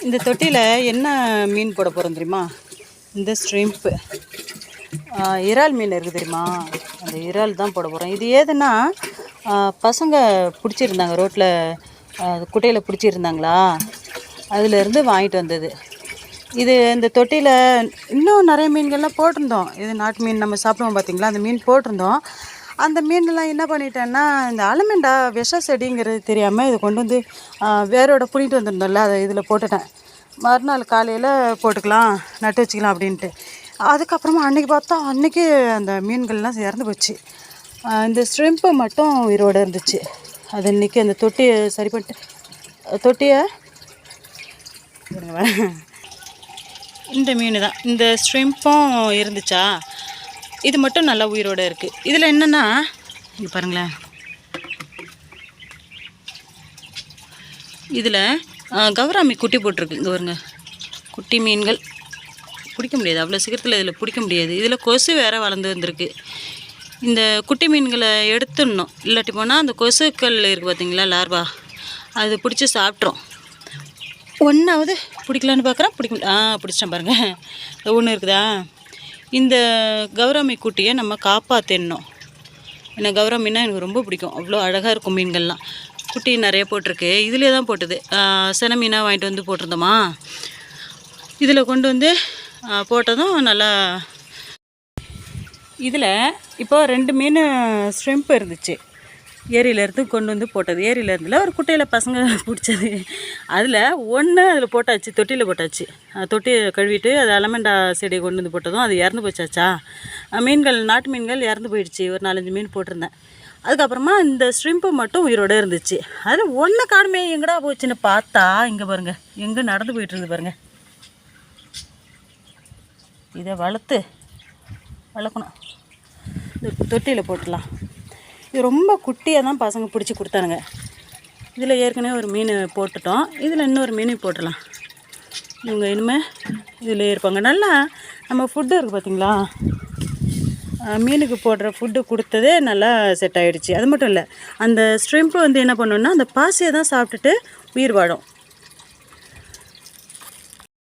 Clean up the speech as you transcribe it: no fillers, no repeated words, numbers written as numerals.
இந்த தொட்டியில் என்ன மீன் போட போகிறோம் தெரியுமா? இந்த ஸ்ட்ரிம்ப்பு இறால் மீன் இருக்குது தெரியுமா? அந்த இறால் தான் போட போகிறோம். இது ஏதுன்னா பசங்க பிடிச்சிருந்தாங்க, ரோட்டில் குட்டையில் பிடிச்சிருந்தாங்களா, அதிலேருந்து வாங்கிட்டு வந்தது இது. இந்த தொட்டியில் இன்னும் நிறைய மீன்கள்லாம் போட்டிருந்தோம். இது நாட்டு மீன் நம்ம சாப்பிடுவோம் பார்த்திங்களா, அந்த மீன் போட்டிருந்தோம். அந்த மீன்லாம் என்ன பண்ணிட்டேன்னா, இந்த அலமெண்டா விஷ செடிங்கிறது தெரியாமல் இதை கொண்டு வந்து வேரோட பிடிட்டு வந்துருந்தோம்ல, அதை இதில் போட்டுட்டேன். மறுநாள் காலையில் போட்டுக்கலாம், நட்டு வச்சுக்கலாம் அப்படின்ட்டு. அதுக்கப்புறமா அன்றைக்கி பார்த்தா அன்றைக்கி அந்த மீன்கள்லாம் இறந்து போச்சு. இந்த ஸ்ட்ரிம்ப்பு மட்டும் உயிரோடு இருந்துச்சு. அது இன்றைக்கி அந்த தொட்டியை சரி பண்ணிட்டு தொட்டியை இந்த மீன் தான், இந்த ஸ்ட்ரிம்ப்பும் இருந்துச்சா, இது மட்டும் நல்லா உயிரோடு இருக்குது. இதில் என்னென்னா இங்கே பாருங்களேன், இதில் கௌராமி குட்டி போட்டிருக்கு. இங்கே பாருங்க, குட்டி மீன்கள் பிடிக்க முடியாது, அவ்வளோ சீக்கிரத்தில் இதில் பிடிக்க முடியாது. இதில் கொசு வேறு வளர்ந்து வந்திருக்கு. இந்த குட்டி மீன்களை எடுத்துடணும், இல்லாட்டி போனால் அந்த கொசுக்கள் இருக்குது பார்த்திங்களா, லார்வா, அது பிடிச்சி சாப்பிட்றோம். ஒன்றாவது பிடிக்கலான்னு பார்க்குறேன், பிடிச்சிட்டேன் பாருங்கள், ஒன்று இருக்குதா. இந்த கௌராமி குட்டியை நம்ம காப்பாற்றிடணும். ஏன்னா கௌராமின்னா எனக்கு ரொம்ப பிடிக்கும், அவ்வளோ அழகாக இருக்கும் மீன்கள்லாம். குட்டி நிறைய போட்டிருக்கு, இதிலே தான் போட்டது. சென மீனாக வாங்கிட்டு வந்து போட்டிருந்தோமா, இதில் கொண்டு வந்து போட்டதும் நல்லா. இதில் இப்போ 2 மீன் ஸ்ட்ரிம்ப் இருந்துச்சு, ஏரியிலேருந்து கொண்டு வந்து போட்டது. ஏரியிலேருந்துல ஒரு குட்டையில் பசங்க பிடிச்சது. அதில் ஒன்று அதில் போட்டாச்சு, தொட்டியில் போட்டாச்சு. தொட்டியை கழுவிட்டு அது அலமெண்டா செடியை கொண்டு வந்து போட்டதும் அது இறந்து போச்சாச்சா. மீன்கள், நாட்டு மீன்கள் இறந்து போயிடுச்சு. ஒரு 4-5 மீன் போட்டிருந்தேன். அதுக்கப்புறமா இந்த ஸ்ட்ரிம்ப்பு மட்டும் உயிரோடு இருந்துச்சு. அதில் ஒன்று காணுமே, எங்கடா போச்சுன்னு பார்த்தா இங்கே பாருங்கள், எங்கே நடந்து போயிட்டுருக்குது பாருங்கள். இதை வளர்க்கணும், தொட்டியில் போட்டுடலாம். இது ரொம்ப குட்டியாக தான் பசங்க பிடிச்சி கொடுத்தானுங்க. இதில் ஏற்கனவே ஒரு மீன் போட்டுட்டோம், இதில் இன்னொரு மீன் போட்டுடலாம். இவங்க இனிமேல் இதில் இருப்பாங்க. நல்லா நம்ம ஃபுட்டு இருக்குது பார்த்திங்களா, மீனுக்கு போடுற ஃபுட்டு கொடுத்ததே நல்லா செட் ஆகிடுச்சு. அது மட்டும் இல்லை, அந்த ஸ்ட்ரிம்ப்பு வந்து என்ன பண்ணணுன்னா அந்த பாசியை தான் சாப்பிட்டுட்டு உயிர் வாழும்.